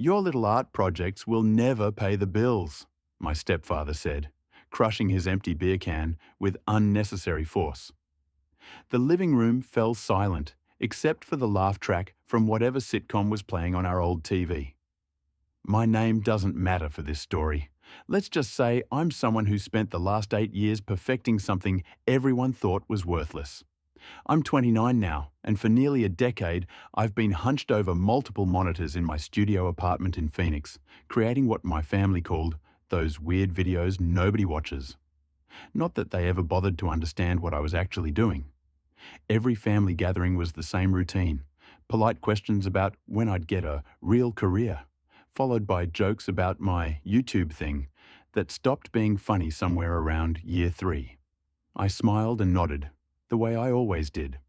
Your little art projects will never pay the bills, my stepfather said, crushing his empty beer can with unnecessary force. The living room fell silent, except for the laugh track from whatever sitcom was playing on our old TV. My name doesn't matter for this story. Let's just say I'm someone who spent the last 8 years perfecting something everyone thought was worthless. I'm 29 now, and for nearly a decade, I've been hunched over multiple monitors in my studio apartment in Phoenix, creating what my family called those weird videos nobody watches. Not that they ever bothered to understand what I was actually doing. Every family gathering was the same routine: polite questions about when I'd get a real career, followed by jokes about my YouTube thing that stopped being funny somewhere around year 3. I smiled and nodded, the way I always did.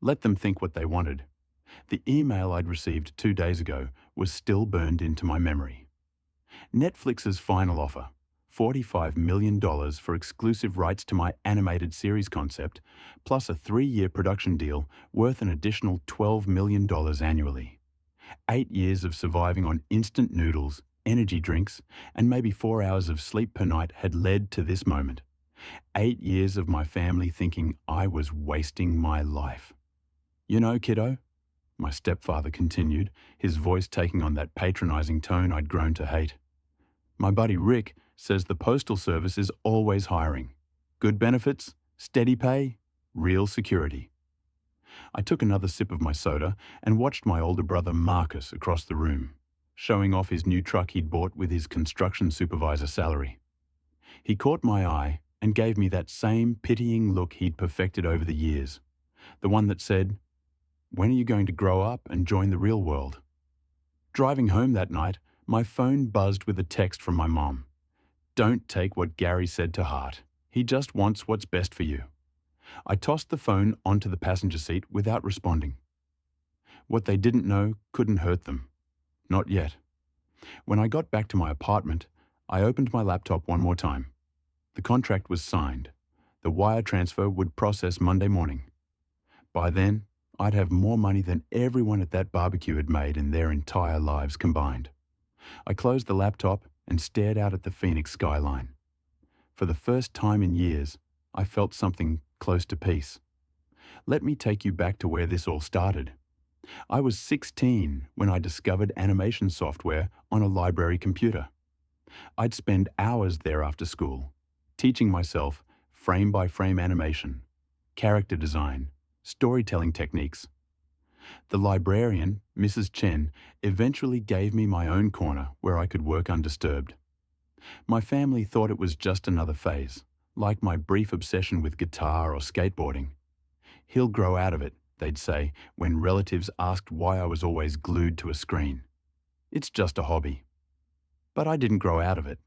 Let them think what they wanted. The email I'd received 2 days ago was still burned into my memory. Netflix's final offer, $45 million for exclusive rights to my animated series concept, plus a 3-year production deal worth an additional $12 million annually. 8 years of surviving on instant noodles, energy drinks, and maybe 4 hours of sleep per night had led to this moment. 8 years of my family thinking I was wasting my life. You know, kiddo, my stepfather continued, his voice taking on that patronizing tone I'd grown to hate. My buddy Rick says the Postal Service is always hiring. Good benefits, steady pay, real security. I took another sip of my soda and watched my older brother Marcus across the room, showing off his new truck he'd bought with his construction supervisor salary. He caught my eye and gave me that same pitying look he'd perfected over the years, the one that said, "When are you going to grow up and join the real world?" Driving home that night, my phone buzzed with a text from my mom. "Don't take what Gary said to heart. He just wants what's best for you." I tossed the phone onto the passenger seat without responding. What they didn't know couldn't hurt them. Not yet. When I got back to my apartment, I opened my laptop one more time. The contract was signed. The wire transfer would process Monday morning. By then, I'd have more money than everyone at that barbecue had made in their entire lives combined. I closed the laptop and stared out at the Phoenix skyline. For the first time in years, I felt something close to peace. Let me take you back to where this all started. I was 16 when I discovered animation software on a library computer. I'd spend hours there after school, teaching myself frame-by-frame animation, character design, storytelling techniques. The librarian, Mrs. Chen, eventually gave me my own corner where I could work undisturbed. My family thought it was just another phase, like my brief obsession with guitar or skateboarding. "He'll grow out of it," they'd say when relatives asked why I was always glued to a screen. "It's just a hobby." But I didn't grow out of it.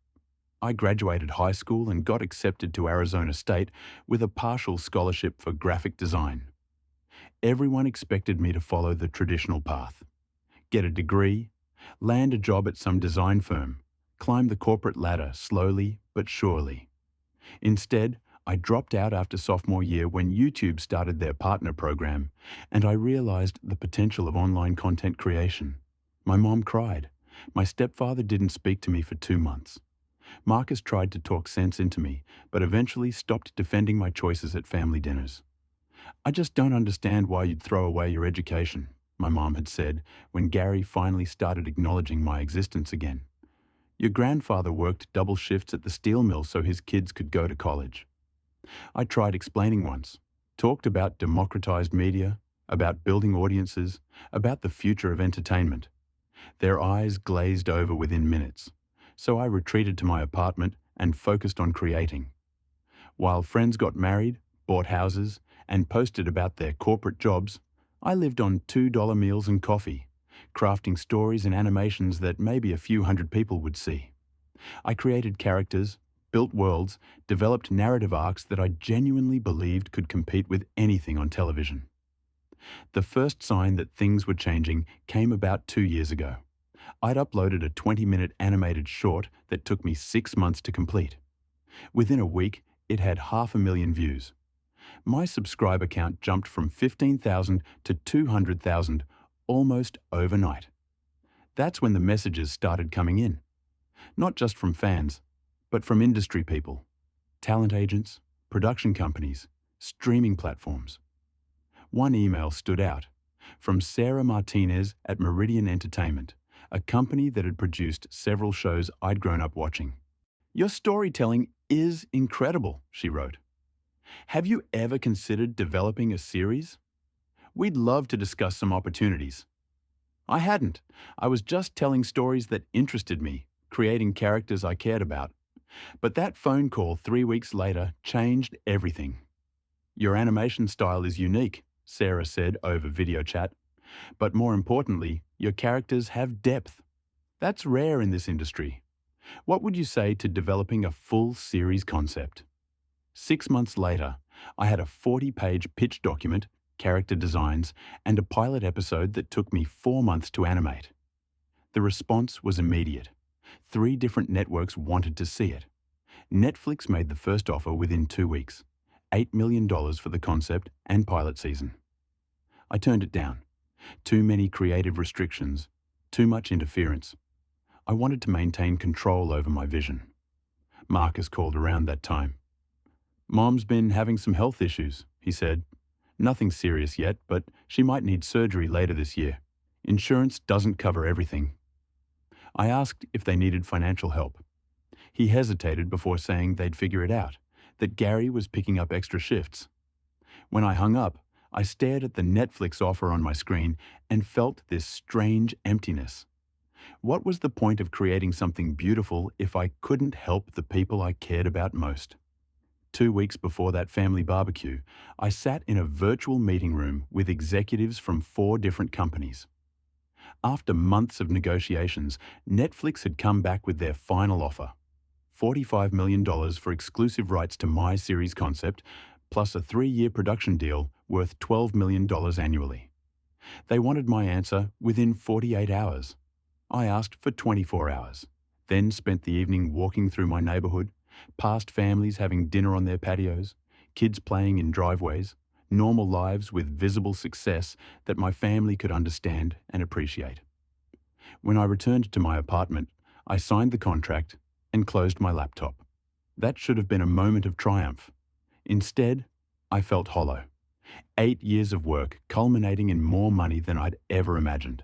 I graduated high school and got accepted to Arizona State with a partial scholarship for graphic design. Everyone expected me to follow the traditional path: get a degree, land a job at some design firm, climb the corporate ladder slowly but surely. Instead, I dropped out after sophomore year when YouTube started their partner program, and I realized the potential of online content creation. My mom cried. My stepfather didn't speak to me for 2 months. Marcus tried to talk sense into me, but eventually stopped defending my choices at family dinners. "I just don't understand why you'd throw away your education," my mom had said when Gary finally started acknowledging my existence again. "Your grandfather worked double shifts at the steel mill so his kids could go to college." I tried explaining once, talked about democratized media, about building audiences, about the future of entertainment. Their eyes glazed over within minutes, so I retreated to my apartment and focused on creating. While friends got married, bought houses, and posted about their corporate jobs, I lived on $2 meals and coffee, crafting stories and animations that maybe a few hundred people would see. I created characters, built worlds, developed narrative arcs that I genuinely believed could compete with anything on television. The first sign that things were changing came about 2 years ago. I'd uploaded a 20-minute animated short that took me 6 months to complete. Within a week, it had 500,000 views. My subscriber count jumped from 15,000 to 200,000 almost overnight. That's when the messages started coming in, not just from fans, but from industry people, talent agents, production companies, streaming platforms. One email stood out, from Sarah Martinez at Meridian Entertainment, a company that had produced several shows I'd grown up watching. "Your storytelling is incredible," she wrote. "Have you ever considered developing a series? We'd love to discuss some opportunities." I hadn't. I was just telling stories that interested me, creating characters I cared about. But that phone call 3 weeks later changed everything. "Your animation style is unique," Sarah said over video chat. "But more importantly, your characters have depth. That's rare in this industry. What would you say to developing a full series concept?" 6 months later, I had a 40-page pitch document, character designs, and a pilot episode that took me 4 months to animate. The response was immediate. 3 different networks wanted to see it. Netflix made the first offer within 2 weeks, $8 million for the concept and pilot season. I turned it down. Too many creative restrictions, too much interference. I wanted to maintain control over my vision. Marcus called around that time. "Mom's been having some health issues," he said. "Nothing serious yet, but she might need surgery later this year. Insurance doesn't cover everything." I asked if they needed financial help. He hesitated before saying they'd figure it out, that Gary was picking up extra shifts. When I hung up, I stared at the Netflix offer on my screen and felt this strange emptiness. What was the point of creating something beautiful if I couldn't help the people I cared about most? 2 weeks before that family barbecue, I sat in a virtual meeting room with executives from 4 different companies. After months of negotiations, Netflix had come back with their final offer: $45 million for exclusive rights to my series concept, plus a 3-year production deal worth $12 million annually. They wanted my answer within 48 hours. I asked for 24 hours, then spent the evening walking through my neighborhood, past families having dinner on their patios, kids playing in driveways, normal lives with visible success that my family could understand and appreciate. When I returned to my apartment, I signed the contract and closed my laptop. That should have been a moment of triumph. Instead, I felt hollow. 8 years of work culminating in more money than I'd ever imagined.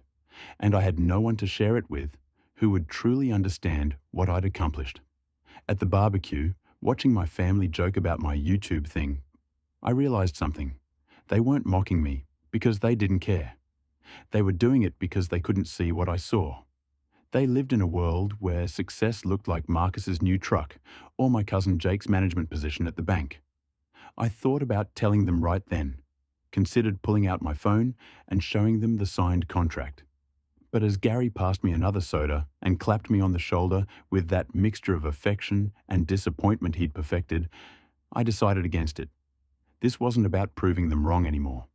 And I had no one to share it with who would truly understand what I'd accomplished. At the barbecue, watching my family joke about my YouTube thing, I realized something. They weren't mocking me because they didn't care. They were doing it because they couldn't see what I saw. They lived in a world where success looked like Marcus's new truck or my cousin Jake's management position at the bank. I thought about telling them right then, considered pulling out my phone and showing them the signed contract. But as Gary passed me another soda and clapped me on the shoulder with that mixture of affection and disappointment he'd perfected, I decided against it. This wasn't about proving them wrong anymore.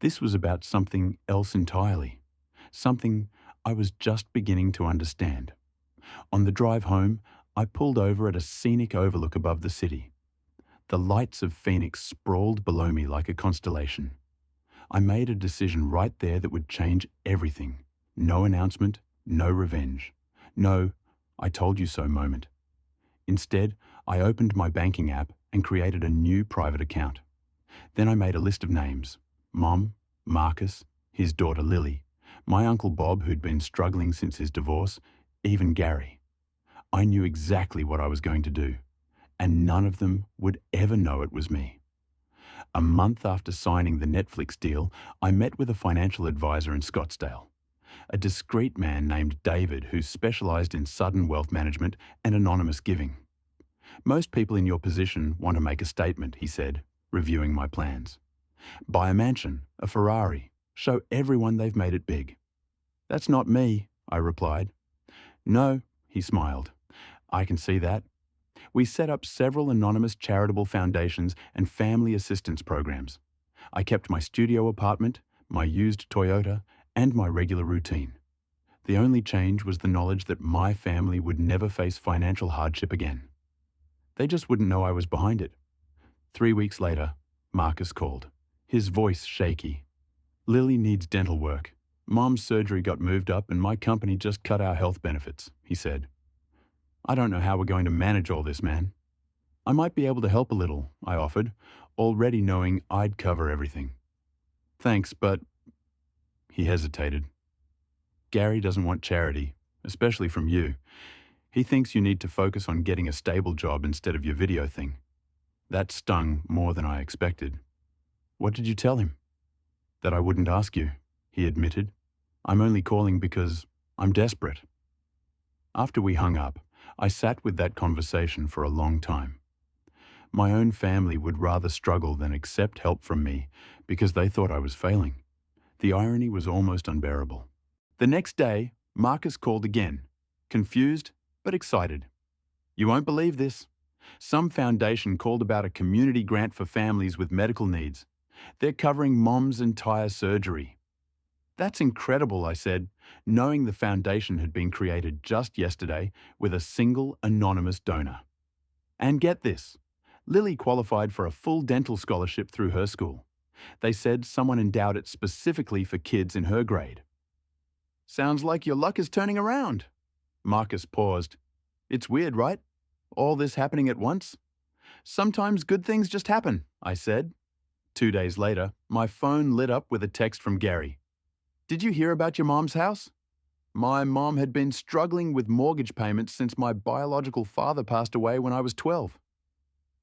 This was about something else entirely. Something I was just beginning to understand. On the drive home, I pulled over at a scenic overlook above the city. The lights of Phoenix sprawled below me like a constellation. I made a decision right there that would change everything. No announcement, no revenge. No, "I told you so" moment. Instead, I opened my banking app and created a new private account. Then I made a list of names: Mom, Marcus, his daughter Lily, my Uncle Bob who'd been struggling since his divorce, even Gary. I knew exactly what I was going to do, and none of them would ever know it was me. A month after signing the Netflix deal, I met with a financial advisor in Scottsdale. A discreet man named David who specialized in sudden wealth management and anonymous giving. "Most people in your position want to make a statement," he said, reviewing my plans. "Buy a mansion, a Ferrari, show everyone they've made it big." "That's not me," I replied. "No," he smiled. "I can see that." We set up several anonymous charitable foundations and family assistance programs. I kept my studio apartment, my used Toyota, and my regular routine. The only change was the knowledge that my family would never face financial hardship again. They just wouldn't know I was behind it. 3 weeks later, Marcus called, his voice shaky. "Lily needs dental work. Mom's surgery got moved up and my company just cut our health benefits, he said. I don't know how we're going to manage all this, man. I might be able to help a little, I offered, already knowing I'd cover everything. Thanks, but... He hesitated. Gary doesn't want charity, especially from you. He thinks you need to focus on getting a stable job instead of your video thing. That stung more than I expected. What did you tell him? That I wouldn't ask you, he admitted. I'm only calling because I'm desperate. After we hung up, I sat with that conversation for a long time. My own family would rather struggle than accept help from me because they thought I was failing. The irony was almost unbearable. The next day, Marcus called again, confused but excited. You won't believe this. Some foundation called about a community grant for families with medical needs. They're covering Mom's entire surgery. That's incredible, I said, knowing the foundation had been created just yesterday with a single anonymous donor. And get this, Lily qualified for a full dental scholarship through her school. They said someone endowed it specifically for kids in her grade. Sounds like your luck is turning around. Marcus paused. It's weird, right? All this happening at once? Sometimes good things just happen, I said. 2 days later, my phone lit up with a text from Gary. Did you hear about your mom's house? My mom had been struggling with mortgage payments since my biological father passed away when I was 12.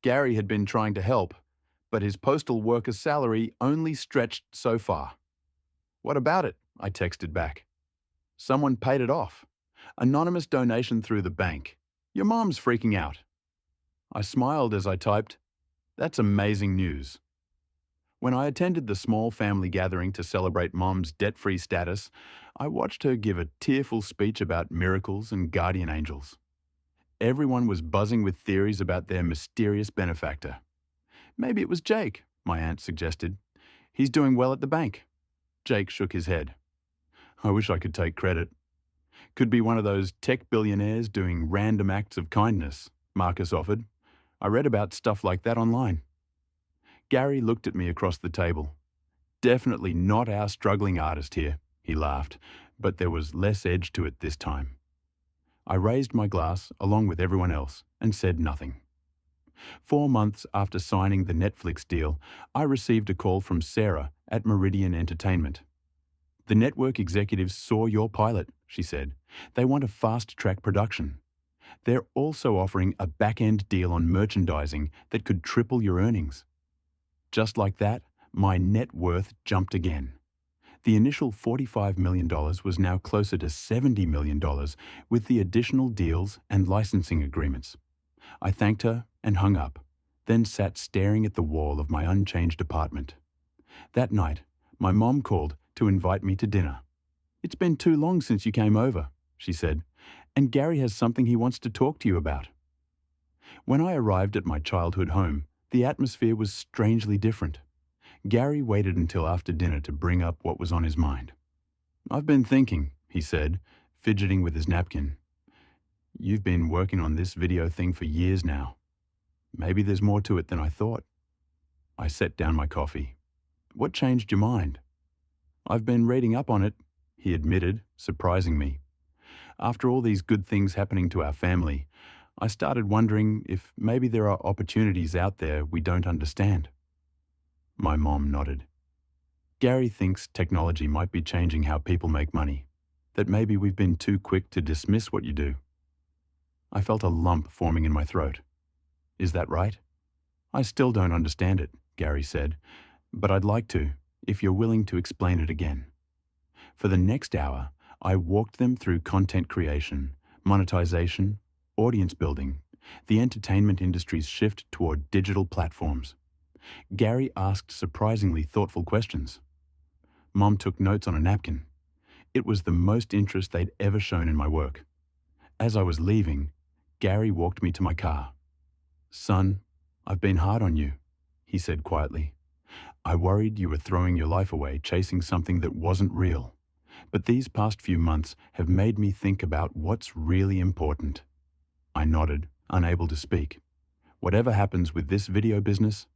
Gary had been trying to help, but his postal worker's salary only stretched so far. What about it? I texted back. Someone paid it off. Anonymous donation through the bank. Your mom's freaking out. I smiled as I typed, That's amazing news. When I attended the small family gathering to celebrate Mom's debt-free status, I watched her give a tearful speech about miracles and guardian angels. Everyone was buzzing with theories about their mysterious benefactor. Maybe it was Jake, my aunt suggested. He's doing well at the bank. Jake shook his head. I wish I could take credit. Could be one of those tech billionaires doing random acts of kindness, Marcus offered. I read about stuff like that online. Gary looked at me across the table. Definitely not our struggling artist here, he laughed, but there was less edge to it this time. I raised my glass along with everyone else and said nothing. 4 months after signing the Netflix deal, I received a call from Sarah at Meridian Entertainment. The network executives saw your pilot, she said. They want a fast-track production. They're also offering a back-end deal on merchandising that could triple your earnings. Just like that, my net worth jumped again. The initial $45 million was now closer to $70 million with the additional deals and licensing agreements. I thanked her and hung up, then sat staring at the wall of my unchanged apartment. That night, my mom called to invite me to dinner. It's been too long since you came over, she said, and Gary has something he wants to talk to you about. When I arrived at my childhood home, the atmosphere was strangely different. Gary waited until after dinner to bring up what was on his mind. I've been thinking, he said, fidgeting with his napkin. You've been working on this video thing for years now. Maybe there's more to it than I thought. I set down my coffee. What changed your mind? I've been reading up on it, he admitted, surprising me. After all these good things happening to our family, I started wondering if maybe there are opportunities out there we don't understand. My mom nodded. Gary thinks technology might be changing how people make money, that maybe we've been too quick to dismiss what you do. I felt a lump forming in my throat. Is that right? I still don't understand it, Gary said, but I'd like to, if you're willing to explain it again. For the next hour, I walked them through content creation, monetization, audience building, the entertainment industry's shift toward digital platforms. Gary asked surprisingly thoughtful questions. Mom took notes on a napkin. It was the most interest they'd ever shown in my work. As I was leaving, Gary walked me to my car. Son, I've been hard on you, he said quietly. I worried you were throwing your life away chasing something that wasn't real. But these past few months have made me think about what's really important. I nodded, unable to speak. Whatever happens with this video business,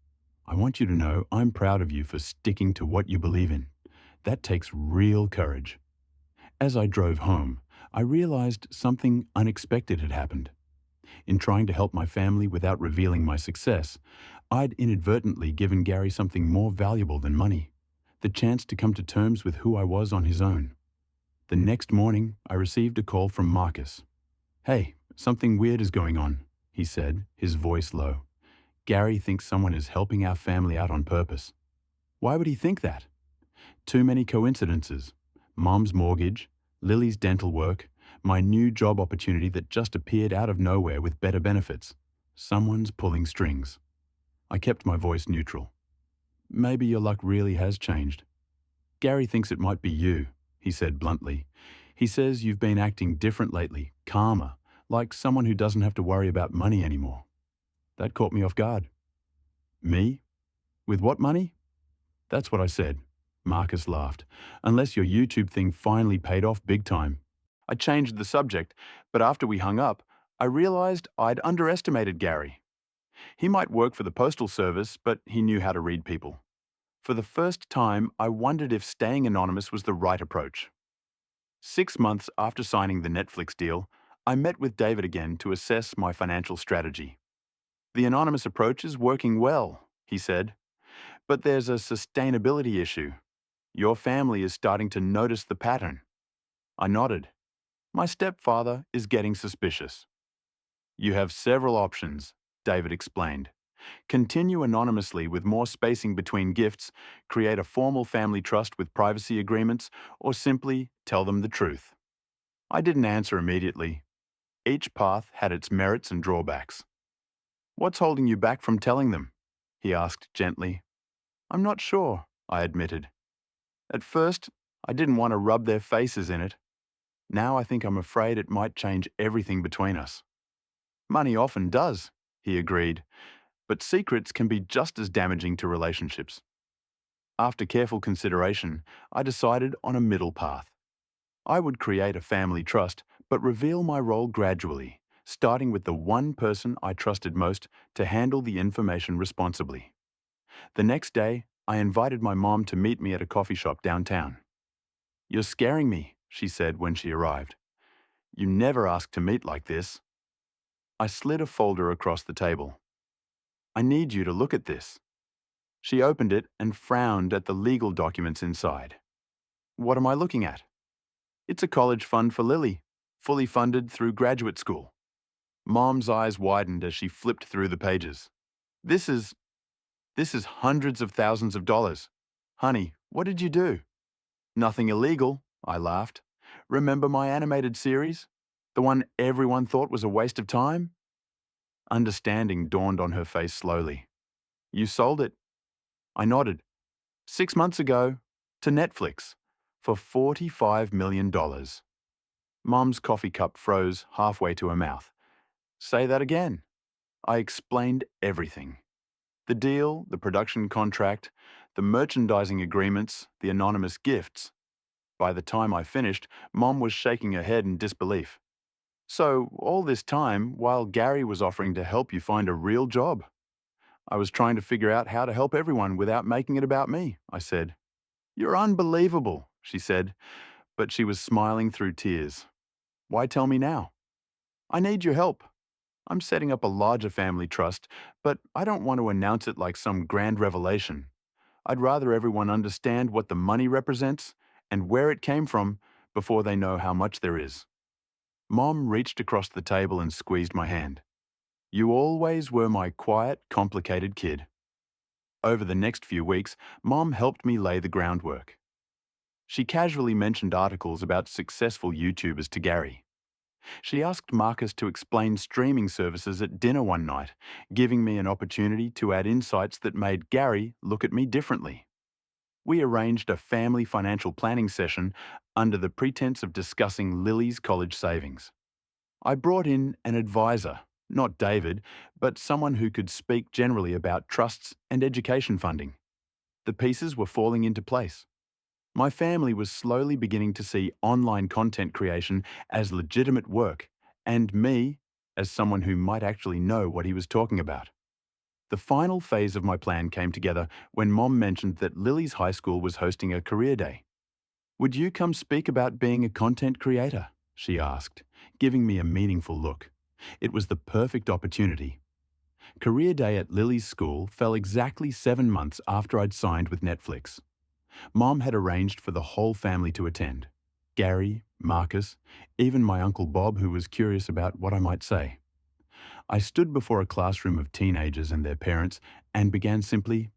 I want you to know I'm proud of you for sticking to what you believe in. That takes real courage. As I drove home, I realized something unexpected had happened. In trying to help my family without revealing my success, I'd inadvertently given Gary something more valuable than money, the chance to come to terms with who I was on his own. The next morning, I received a call from Marcus. "Hey, something weird is going on," he said, his voice low. "Gary thinks someone is helping our family out on purpose." "Why would he think that?" "Too many coincidences. Mom's mortgage, Lily's dental work, my new job opportunity that just appeared out of nowhere with better benefits. Someone's pulling strings." I kept my voice neutral. "Maybe your luck really has changed." "Gary thinks it might be you," he said bluntly. "He says you've been acting different lately, calmer, like someone who doesn't have to worry about money anymore." That caught me off guard. "Me? With what money?" "That's what I said." Marcus laughed. "Unless your YouTube thing finally paid off big time." I changed the subject, but after we hung up, I realized I'd underestimated Gary. He might work for the Postal Service, but he knew how to read people. For the first time, I wondered if staying anonymous was the right approach. 6 months after signing the Netflix deal, I met with David again to assess my financial strategy. "The anonymous approach is working well," he said, "but there's a sustainability issue. Your family is starting to notice the pattern." I nodded. "My stepfather is getting suspicious." "You have several options," David explained. "Continue anonymously with more spacing between gifts, create a formal family trust with privacy agreements, or simply tell them the truth." I didn't answer immediately. Each path had its merits and drawbacks. "What's holding you back from telling them?" he asked gently. "I'm not sure," I admitted. "At first, I didn't want to rub their faces in it. Now I think I'm afraid it might change everything between us." "Money often does," he agreed, "but secrets can be just as damaging to relationships." After careful consideration, I decided on a middle path. I would create a family trust, but reveal my role gradually, starting with the one person I trusted most to handle the information responsibly. The next day, I invited my mom to meet me at a coffee shop downtown. "You're scaring me," she said when she arrived. "You never ask to meet like this." I slid a folder across the table. "I need you to look at this." She opened it and frowned at the legal documents inside. "What am I looking at?" "It's a college fund for Lily, fully funded through graduate school." Mom's eyes widened as she flipped through the pages. This is hundreds of thousands of dollars. Honey, what did you do?" "Nothing illegal," I laughed. "Remember my animated series? The one everyone thought was a waste of time?" Understanding dawned on her face slowly. "You sold it." I nodded. 6 months ago, to Netflix, for $45 million. Mom's coffee cup froze halfway to her mouth. "Say that again." I explained everything. The deal, the production contract, the merchandising agreements, the anonymous gifts. By the time I finished, Mom was shaking her head in disbelief. "So, all this time, while Gary was offering to help you find a real job?" "I was trying to figure out how to help everyone without making it about me," I said. "You're unbelievable," she said, but she was smiling through tears. "Why tell me now?" "I need your help. I'm setting up a larger family trust, but I don't want to announce it like some grand revelation. I'd rather everyone understand what the money represents and where it came from before they know how much there is." Mom reached across the table and squeezed my hand. "You always were my quiet, complicated kid." Over the next few weeks, Mom helped me lay the groundwork. She casually mentioned articles about successful YouTubers to Gary. She asked Marcus to explain streaming services at dinner one night, giving me an opportunity to add insights that made Gary look at me differently. We arranged a family financial planning session under the pretense of discussing Lily's college savings. I brought in an advisor, not David, but someone who could speak generally about trusts and education funding. The pieces were falling into place. My family was slowly beginning to see online content creation as legitimate work, and me as someone who might actually know what he was talking about. The final phase of my plan came together when Mom mentioned that Lily's high school was hosting a career day. "Would you come speak about being a content creator?" she asked, giving me a meaningful look. It was the perfect opportunity. Career day at Lily's school fell exactly 7 months after I'd signed with Netflix. Mom had arranged for the whole family to attend. Gary, Marcus, even my Uncle Bob, who was curious about what I might say. I stood before a classroom of teenagers and their parents and began simply,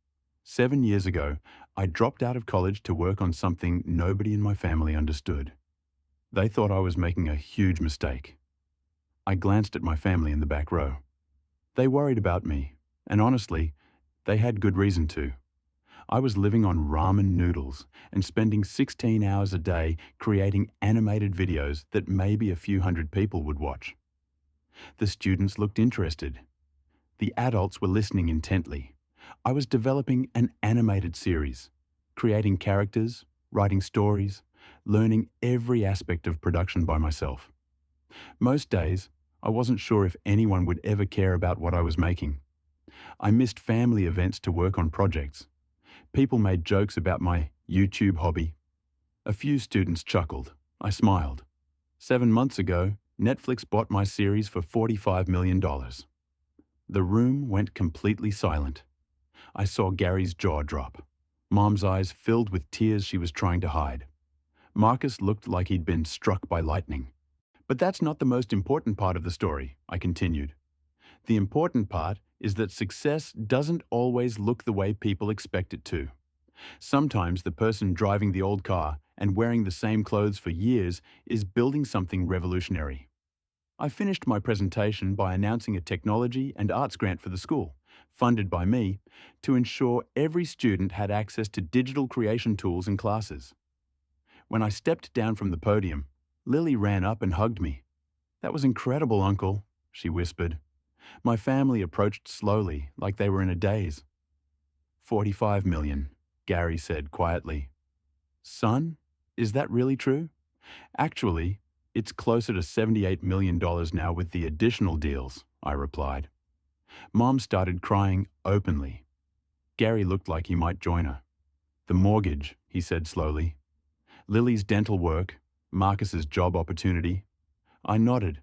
7 years ago, I dropped out of college to work on something nobody in my family understood. They thought I was making a huge mistake. I glanced at my family in the back row. They worried about me, and honestly, they had good reason to. I was living on ramen noodles and spending 16 hours a day creating animated videos that maybe a few hundred people would watch. The students looked interested. The adults were listening intently. I was developing an animated series, creating characters, writing stories, learning every aspect of production by myself. Most days, I wasn't sure if anyone would ever care about what I was making. I missed family events to work on projects. People made jokes about my YouTube hobby. A few students chuckled. I smiled. 7 months ago, Netflix bought my series for $45 million. The room went completely silent. I saw Gary's jaw drop. Mom's eyes filled with tears she was trying to hide. Marcus looked like he'd been struck by lightning. But that's not the most important part of the story, I continued. The important part is that success doesn't always look the way people expect it to. Sometimes the person driving the old car and wearing the same clothes for years is building something revolutionary. I finished my presentation by announcing a technology and arts grant for the school, funded by me, to ensure every student had access to digital creation tools in classes. When I stepped down from the podium, Lily ran up and hugged me. "That was incredible, Uncle," she whispered. My family approached slowly, like they were in a daze. 45 million, Gary said quietly. "Son, is that really true?" "Actually, it's closer to $78 million now with the additional deals," I replied. Mom started crying openly. Gary looked like he might join her. "The mortgage," he said slowly. "Lily's dental work, Marcus's job opportunity." I nodded.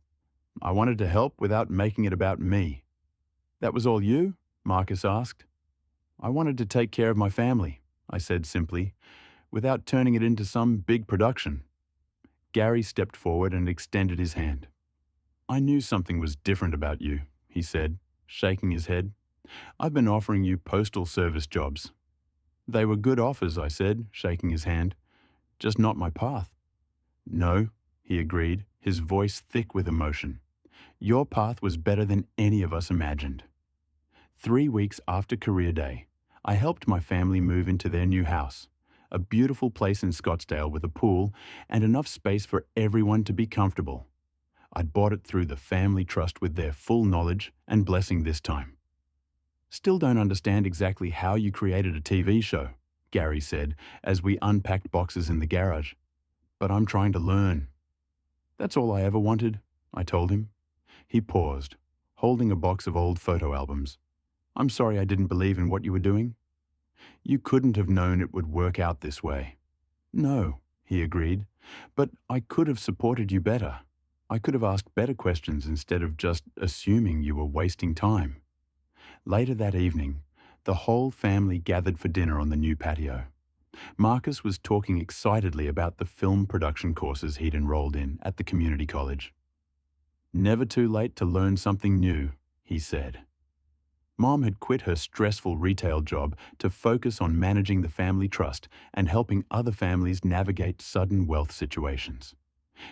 I wanted to help without making it about me. "That was all you?" Marcus asked. "I wanted to take care of my family," I said simply, without turning it into some big production. Gary stepped forward and extended his hand. "I knew something was different about you," he said, shaking his head. "I've been offering you postal service jobs." "They were good offers," I said, shaking his hand. "Just not my path." "No," he agreed, his voice thick with emotion. "Your path was better than any of us imagined." 3 weeks after career day, I helped my family move into their new house, a beautiful place in Scottsdale with a pool and enough space for everyone to be comfortable. I'd bought it through the family trust with their full knowledge and blessing this time. "Still don't understand exactly how you created a TV show," Gary said as we unpacked boxes in the garage. "But I'm trying to learn." "That's all I ever wanted," I told him. He paused, holding a box of old photo albums. "I'm sorry I didn't believe in what you were doing." "You couldn't have known it would work out this way." "No," he agreed, "but I could have supported you better. I could have asked better questions instead of just assuming you were wasting time." Later that evening, the whole family gathered for dinner on the new patio. Marcus was talking excitedly about the film production courses he'd enrolled in at the community college. "Never too late to learn something new," he said. Mom had quit her stressful retail job to focus on managing the family trust and helping other families navigate sudden wealth situations.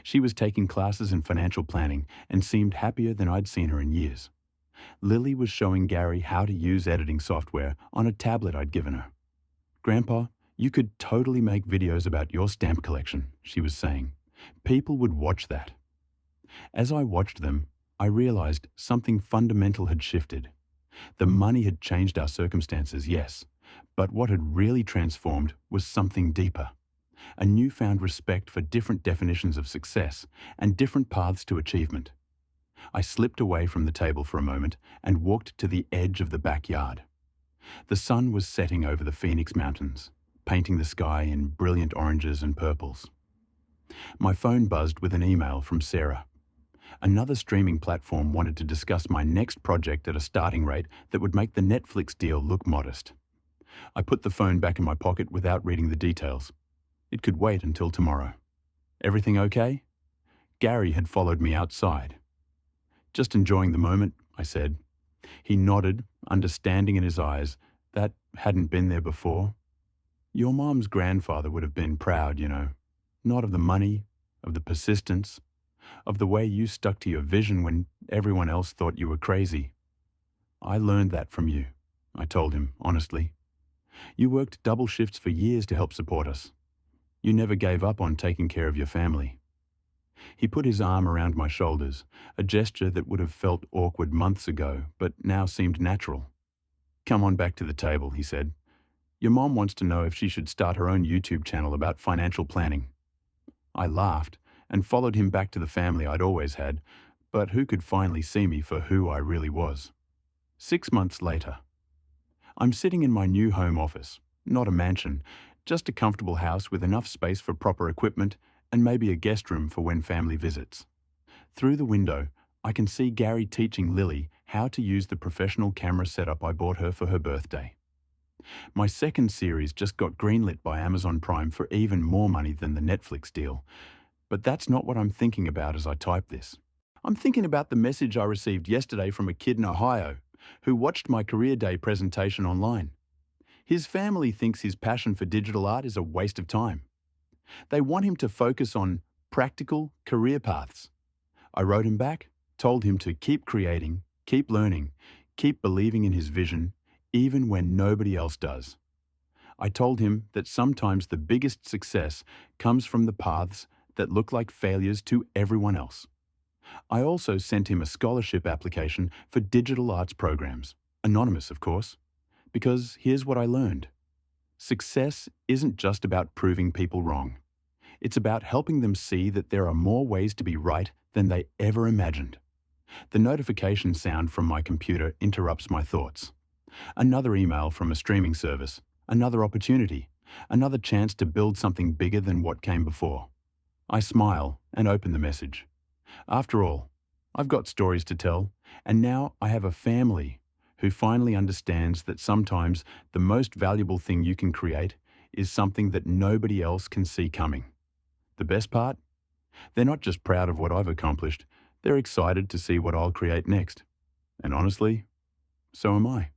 She was taking classes in financial planning and seemed happier than I'd seen her in years. Lily was showing Gary how to use editing software on a tablet I'd given her. "Grandpa, you could totally make videos about your stamp collection," she was saying. "People would watch that." As I watched them, I realized something fundamental had shifted. The money had changed our circumstances, yes, but what had really transformed was something deeper. A newfound respect for different definitions of success and different paths to achievement. I slipped away from the table for a moment and walked to the edge of the backyard. The sun was setting over the Phoenix Mountains. painting the sky in brilliant oranges and purples. My phone buzzed with an email from Sarah. Another streaming platform wanted to discuss my next project at a starting rate that would make the Netflix deal look modest. I put the phone back in my pocket without reading the details. It could wait until tomorrow. Everything okay? Gary had followed me outside. Just enjoying the moment, I said. He nodded, understanding in his eyes that hadn't been there before. Your mom's grandfather would have been proud, you know. Not of the money, of the persistence, of the way you stuck to your vision when everyone else thought you were crazy. I learned that from you, I told him, honestly. You worked double shifts for years to help support us. You never gave up on taking care of your family. He put his arm around my shoulders, a gesture that would have felt awkward months ago, but now seemed natural. Come on back to the table, he said. Your mom wants to know if she should start her own YouTube channel about financial planning. I laughed and followed him back to the family I'd always had, but who could finally see me for who I really was. 6 months later. I'm sitting in my new home office, not a mansion, just a comfortable house with enough space for proper equipment and maybe a guest room for when family visits. Through the window, I can see Gary teaching Lily how to use the professional camera setup I bought her for her birthday. My second series just got greenlit by Amazon Prime for even more money than the Netflix deal. But that's not what I'm thinking about as I type this. I'm thinking about the message I received yesterday from a kid in Ohio who watched my career day presentation online. His family thinks his passion for digital art is a waste of time. They want him to focus on practical career paths. I wrote him back, told him to keep creating, keep learning, keep believing in his vision, even when nobody else does. I told him that sometimes the biggest success comes from the paths that look like failures to everyone else. I also sent him a scholarship application for digital arts programs, anonymous of course, because here's what I learned. Success isn't just about proving people wrong. It's about helping them see that there are more ways to be right than they ever imagined. The notification sound from my computer interrupts my thoughts. Another email from a streaming service, another opportunity, another chance to build something bigger than what came before. I smile and open the message. After all, I've got stories to tell, and now I have a family who finally understands that sometimes the most valuable thing you can create is something that nobody else can see coming. The best part? They're not just proud of what I've accomplished, they're excited to see what I'll create next. And honestly, so am I.